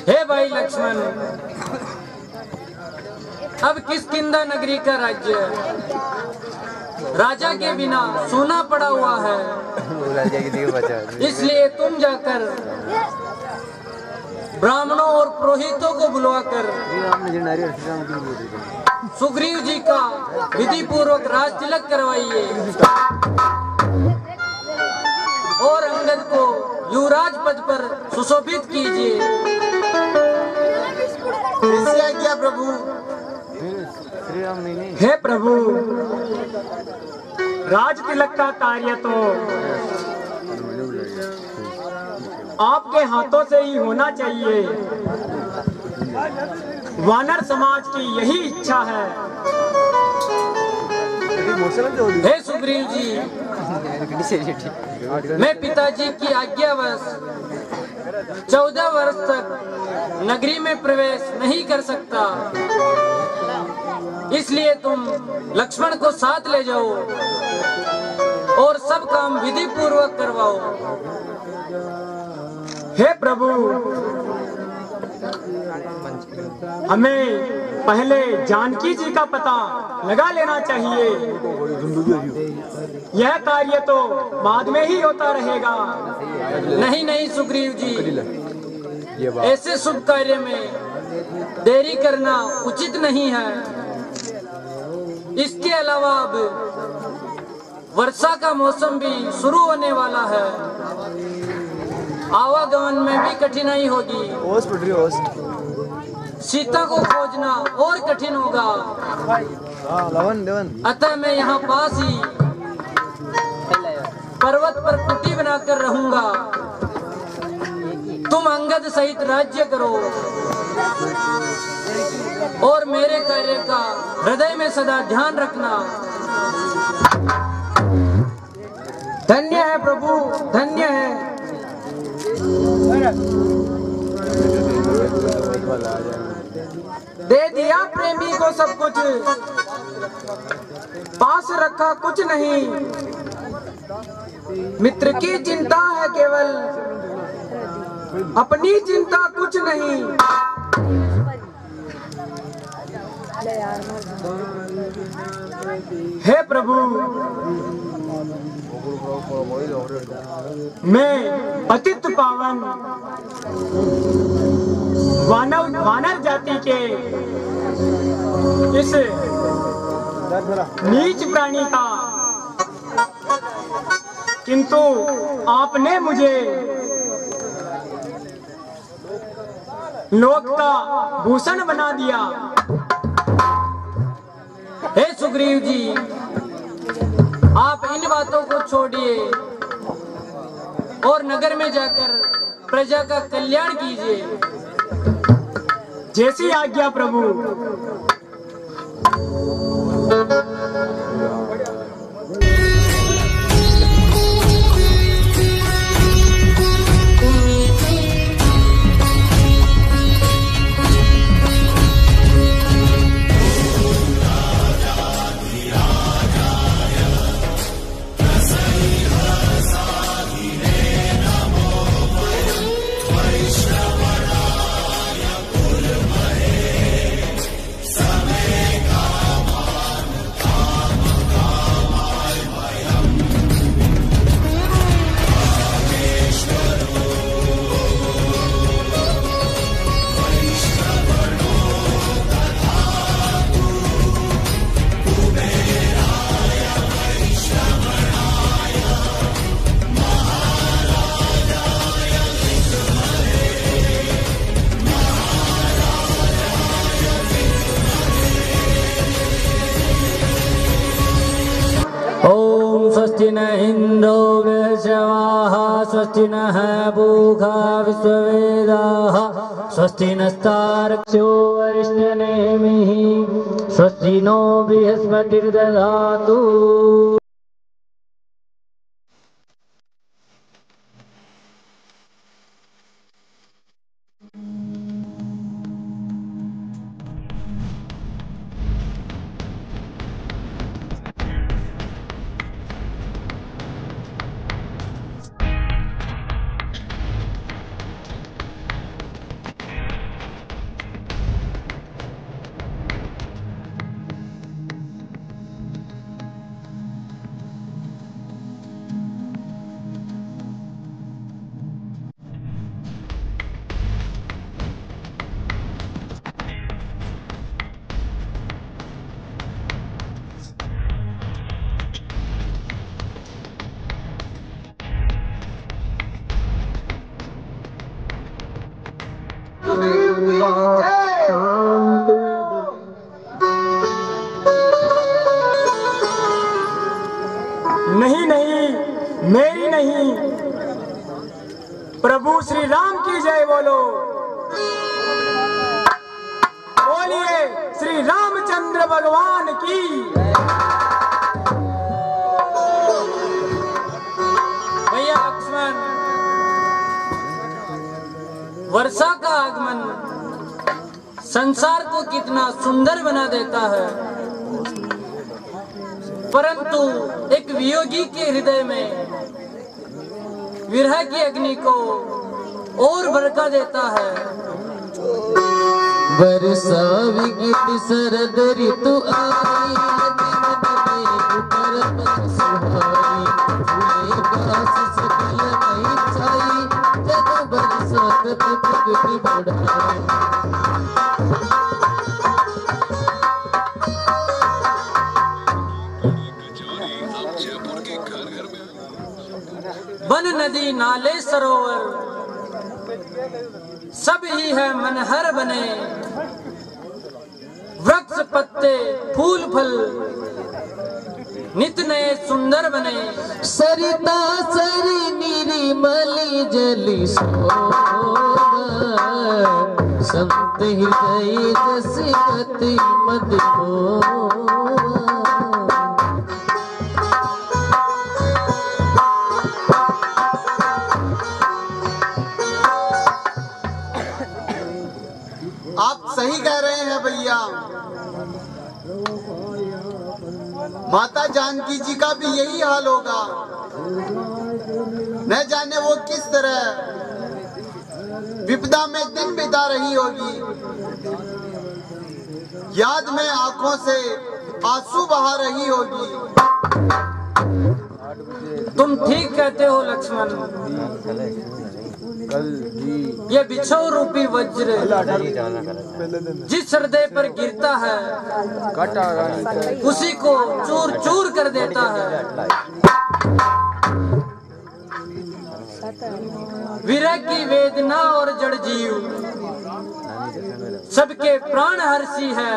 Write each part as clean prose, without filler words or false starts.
हे भाई लक्ष्मण, अब किष्किंधा नगरी का राज्य राजा के बिना सूना पड़ा हुआ है। इसलिए तुम जाकर ब्राह्मणों और पुरोहितों को बुलवाकर सुग्रीव जी का विधि पूर्वक राज तिलक करवाइए और अंगद को युवराज पद पर सुशोभित कीजिए। क्या प्रभु? हे प्रभु, राज तिलक का कार्य तो आपके हाथों से ही होना चाहिए। वानर समाज की यही इच्छा है। हे सुग्रीव जी, मैं पिताजी की आज्ञावश 14 वर्ष तक नगरी में प्रवेश नहीं कर सकता। इसलिए तुम लक्ष्मण को साथ ले जाओ और सब काम विधि पूर्वक करवाओ। हे प्रभु, हमें पहले जानकी जी का पता लगा लेना चाहिए। यह कार्य तो बाद में ही होता रहेगा। नहीं नहीं सुग्रीव जी, ऐसे शुभ कार्य में देरी करना उचित नहीं है। इसके अलावा अब वर्षा का मौसम भी शुरू होने वाला है। आवागमन में भी कठिनाई होगी। सीता को खोजना और कठिन होगा। अतः मैं यहाँ पास ही पर्वत पर कुटी बनाकर रहूंगा। तुम अंगद सहित राज्य करो और मेरे कार्य का हृदय में सदा ध्यान रखना। धन्य है प्रभु, धन्य है। दे दिया प्रेमी को सब कुछ, पास रखा कुछ नहीं। मित्र की चिंता है केवल, अपनी चिंता कुछ नहीं। हे प्रभु, मैं पतित पावन वानर जाति के इस नीच प्राणी का, किंतु आपने मुझे लोक का भूषण बना दिया। हे सुग्रीव जी, आप इन बातों को छोड़िए और नगर में जाकर प्रजा का कल्याण कीजिए। जैसी आज्ञा प्रभु। स्वस्ति न इंद्रो वृषवाः स्वस्ति नः पूषा विश्ववेदाः स्वस्ति नस्तार्क्ष्यो वरिष्ठनेमिः स्वस्ति नो बृहस्पतिर्दधातु। नहीं। प्रभु श्री राम की जय बोलो। बोलिए श्री रामचंद्र भगवान की। भैया लक्ष्मण, वर्षा का आगमन संसार को कितना सुंदर बना देता है, परंतु एक वियोगी के हृदय में विरह की अग्नि को और भड़का देता है। वर्षा विगीत शरद ऋतु आई, सुहाई फूले घास सकल मई छाई, जग बरसात प्रकृति बढ़ाई। वन नदी नाले सरोवर सब ही है मनहर बने, वृक्ष पत्ते फूल फल नित नए सुंदर बने। सरिता सरी निर्मली जली संत हृदय जस गति मद आप सही कह रहे हैं भैया। माता जानकी जी का भी यही हाल होगा। न जाने वो किस तरह विपदा में दिन बिता रही होगी। याद में आंखों से आंसू बहा रही होगी। तुम ठीक कहते हो लक्ष्मण। ये बिछो रूपी वज्र जिस हृदय पर गिरता है उसी को चूर चूर कर देता है। विरह की वेदना और जड़ जीव सबके प्राण हर्षी है।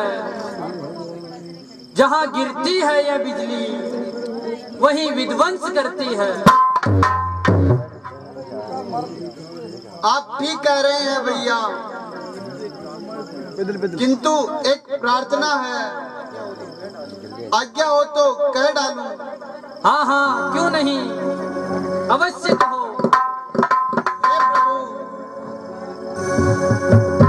जहाँ गिरती है यह बिजली वहीं विध्वंस करती है। आप ठीक कह रहे हैं भैया, किंतु एक प्रार्थना है, आज्ञा हो तो कह डालूं। हाँ हाँ, क्यों नहीं, अवश्य कहो।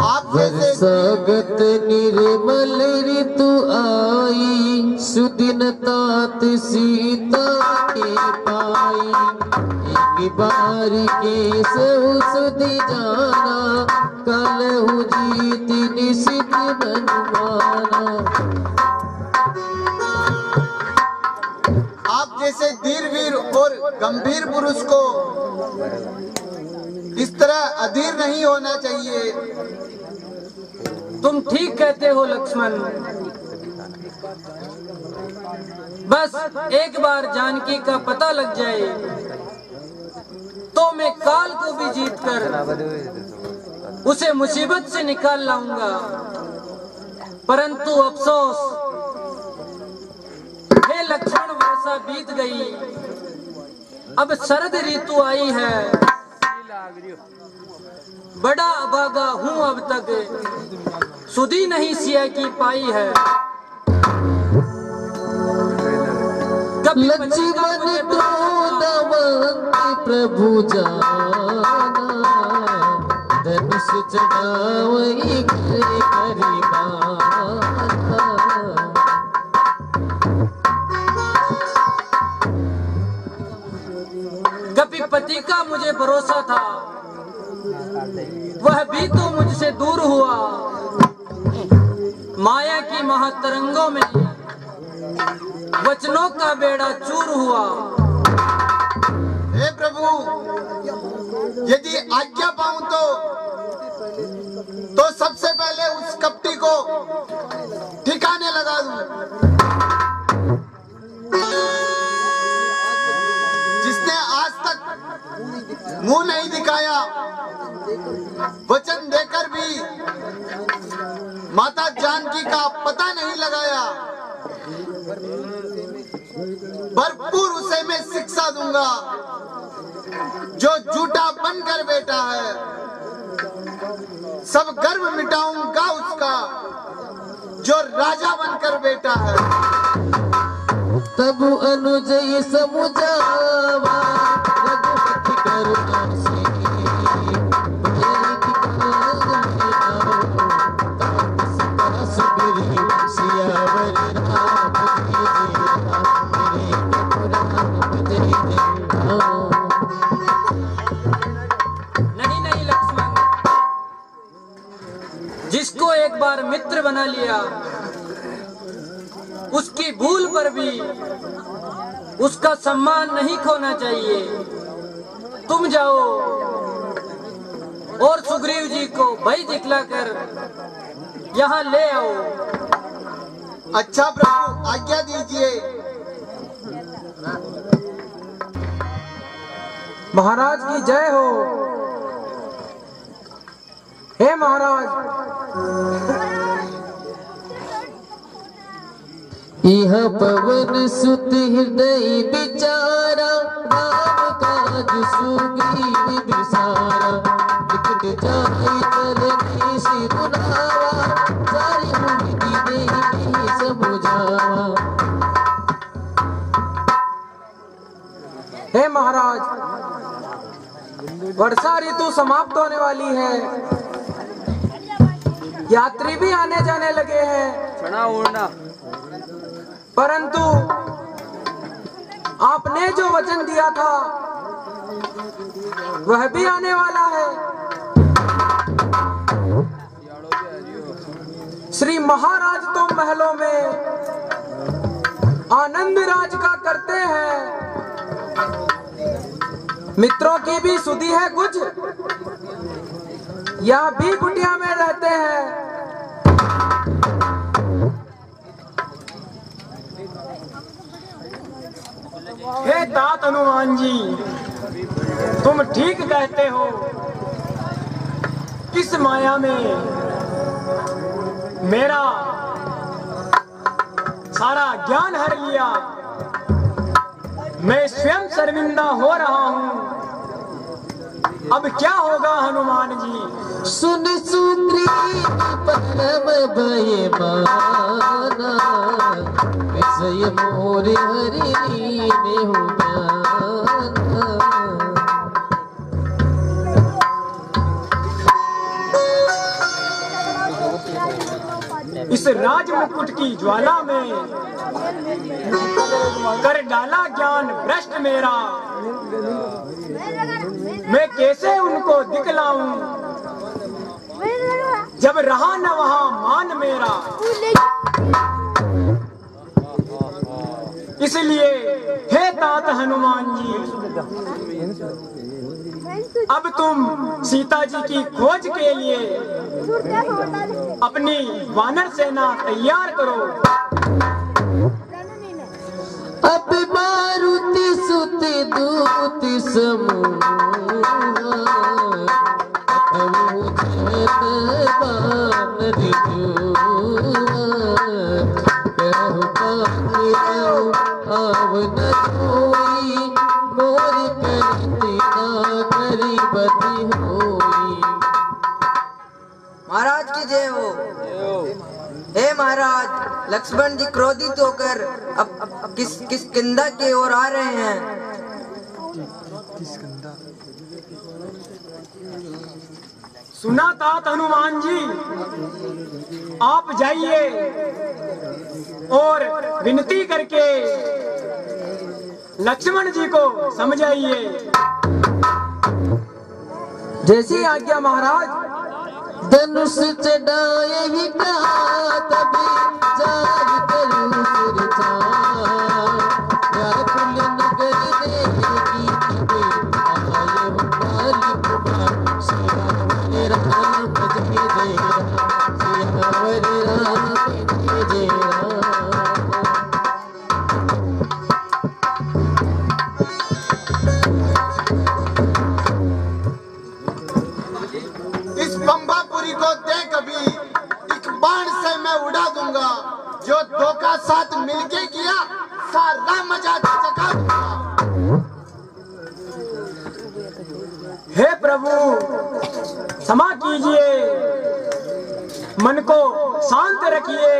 आप जैसे स्वागत निर्मल ऋतु आई, सुदिन तात सीता के पाई। एक बार के सुधि जाना, कलहु जीत निशित बनवाना। आप जैसे धीरवीर और गंभीर पुरुष को इस तरह अधीर नहीं होना चाहिए। तुम ठीक कहते हो लक्ष्मण। बस एक बार जानकी का पता लग जाए तो मैं काल को भी जीतकर उसे मुसीबत से निकाल लाऊंगा। परंतु अफसोस, हे लक्ष्मण, वर्षा बीत गई, अब शरद ऋतु आई है। बड़ा अभागा हूँ, अब तक सुधी नहीं सिया की पाई है। लक्ष्मण क्रोधवंत प्रभु जाना, धनुष चढ़ावई करिबाना। कपिपति का मुझे भरोसा था, वह भी तो मुझसे दूर हुआ। माया की महातरंगों में वचनों का बेड़ा चूर हुआ। हे प्रभु, यदि आज्ञा पाऊं तो सबसे पहले उस कपटी को ठिकाने लगा दूं, जिसने आज तक मुंह नहीं दिखाया, वचन देकर भी माता जानकी का पता नहीं लगाया। भरपूर उसे मैं शिक्षा दूंगा। जो झूठा बनकर बैठा है, सब गर्व मिटाऊंगा उसका जो राजा बनकर बैठा है। तब अनुजय समुझावा रघुपति करुणा से, नहीं नहीं लक्ष्मण, जिसको एक बार मित्र बना लिया उसकी भूल पर भी उसका सम्मान नहीं खोना चाहिए। तुम जाओ और सुग्रीव जी को भय दिखलाकर यहाँ ले आओ। अच्छा प्रभु, आज्ञा दीजिए। महाराज की जय हो। हे महाराज, यह पवन सुत हृदय बिचारा, राम काज सुग्रीव बिसारा, निकट जाहि चलनि सिरुनावा, सारी मुक्ति देहि समुझावा। हे महाराज, वर्षा ऋतु समाप्त होने वाली है, यात्री भी आने जाने लगे हैं, परंतु आपने जो वचन दिया था वह भी आने वाला है। श्री महाराज तो महलों में आनंद राज का करते हैं, मित्रों की भी सुधी है कुछ, या भी कुटिया में रहते हैं। हे तात हनुमान जी, तुम ठीक कहते हो। किस माया में मेरा सारा ज्ञान हर लिया, मैं स्वयं शर्मिंदा हो रहा हूँ। अब क्या होगा हनुमान जी? सुन सुग्रीव परम भय माना, विषय मोर हरि लीने हो ज्ञाना। इस राज मुकुट की ज्वाला में कर डाला ज्ञान भ्रष्ट मेरा, मैं कैसे उनको दिखलाऊं जब रहा न वहां मान मेरा। इसलिए हे तात हनुमान जी, अब तुम सीता जी की खोज के लिए अपनी वानर सेना तैयार करो। अब मारुति सुत दूत समूह, महाराज की जय हो। हे महाराज, लक्ष्मण जी क्रोधित होकर अब किष्किंधा की ओर आ रहे हैं। सुना तात हनुमान जी, आप जाइए और विनती करके लक्ष्मण जी को समझाइए। जैसी आज्ञा महाराज। धनुष चढ़ाए ही कहा तभी जाग करूं सुरचा, व्याकुल नगर देखेगी आए हो काली कुमार, सियावर राम जय जय राम, सियावर राम जय जय राम। पंबापुरी को देख अभी एक बाण से मैं उड़ा दूंगा, जो धोखा हे प्रभु क्षमा कीजिए, मन को शांत रखिए।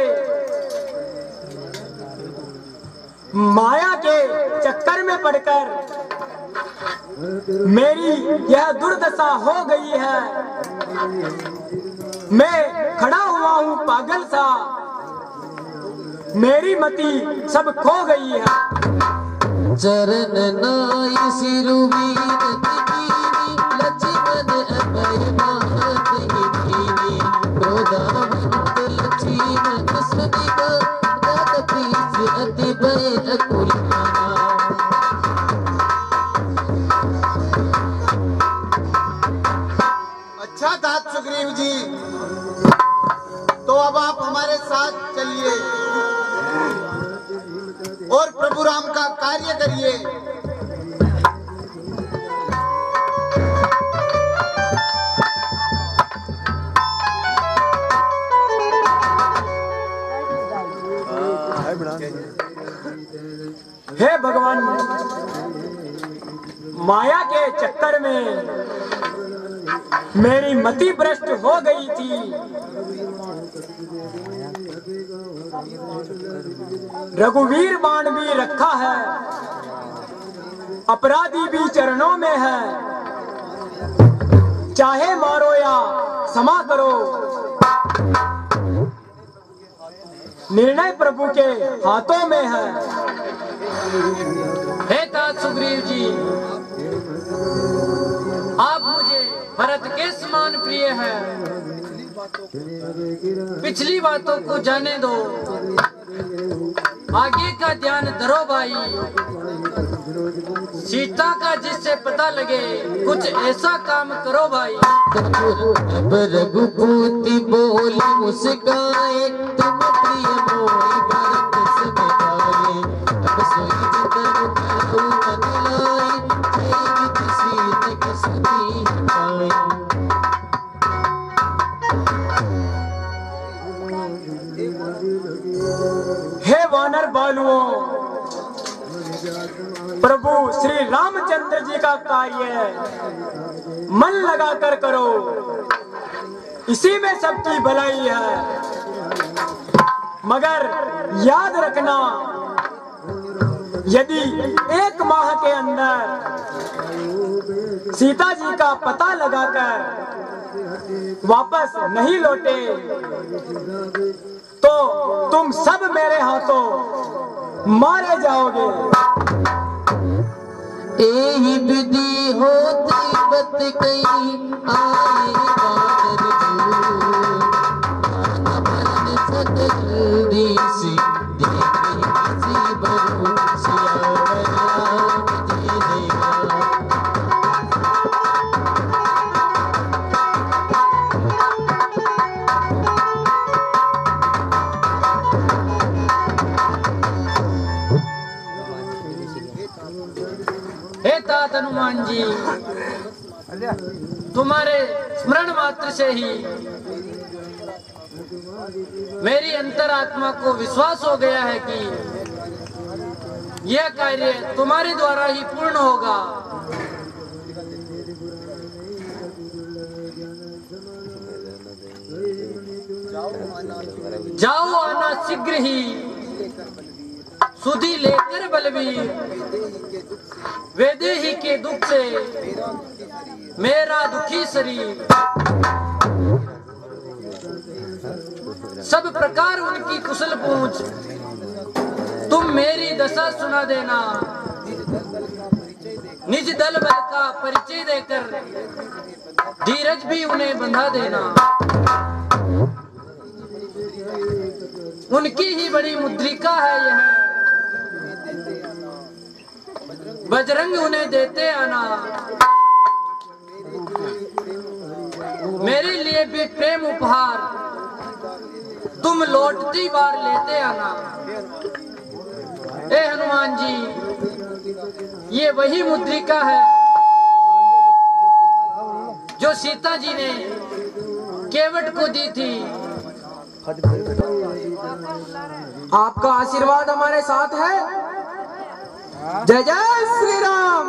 माया के चक्कर में पड़कर मेरी यह दुर्दशा हो गई है। मैं खड़ा हुआ हूँ पागल सा, मेरी मति सब खो गई है। चरण नाई सिरुवीर दिवीनी लक्ष्मण अभय महादेवी दीनी क्रोधावंत लक्ष्मण सुनिका रागतीस अति भय अकुल माना। अच्छा था सुग्रीव जी, तो अब आप हमारे साथ चलिए और प्रभु राम का कार्य करिए। हे भगवान, माया के चक्कर में मेरी मति भ्रष्ट हो गई थी। रघुवीर बाण भी रखा है, अपराधी भी चरणों में है। चाहे मारो या क्षमा करो, निर्णय प्रभु के हाथों में है। हे तात सुग्रीव जी, आप मुझे भरत के समान प्रिय हैं। पिछली बातों को जाने दो, आगे का ध्यान धरो भाई। सीता का जिससे पता लगे, कुछ ऐसा काम करो भाई। अब रघुपति बोली मुस्काए, तुम प्रिय मोहि भरत सम भाए। अब सोई जतन करो मन लाए, जीवित सीत सभी पाए। हे वानर बालुओं, प्रभु श्री रामचंद्र जी का कार्य मन लगाकर करो, इसी में सबकी भलाई है। मगर याद रखना, यदि 1 माह के अंदर सीता जी का पता लगाकर वापस नहीं लौटे तो तुम सब मेरे हाथों मारे जाओगे। एहि विधि होती बत कई, आए बादर दूर। आना भरन सत जल्दी सी, देखी हसी बरू। सियावर राम जय जय राम। हे तात हनुमान जी, तुम्हारे स्मरण मात्र से ही मेरी अंतरात्मा को विश्वास हो गया है कि यह कार्य तुम्हारे द्वारा ही पूर्ण होगा। जाओ आना शीघ्र ही, सुधि लेकर बलवीर। वैदेही के दुख से मेरा दुखी शरीर, सब प्रकार उनकी कुशल पूछ। तुम मेरी दशा सुना देना, निज दल बल का परिचय देकर धीरज भी उन्हें बंधा देना। उनकी ही बड़ी मुद्रिका है यह, बजरंग उन्हें देते आना। मेरे लिए भी प्रेम उपहार तुम लौटती बार लेते आना। ए हनुमान जी, ये वही मुद्रिका है जो सीता जी ने केवट को दी थी। आपका आशीर्वाद हमारे साथ है। जय जय श्री राम।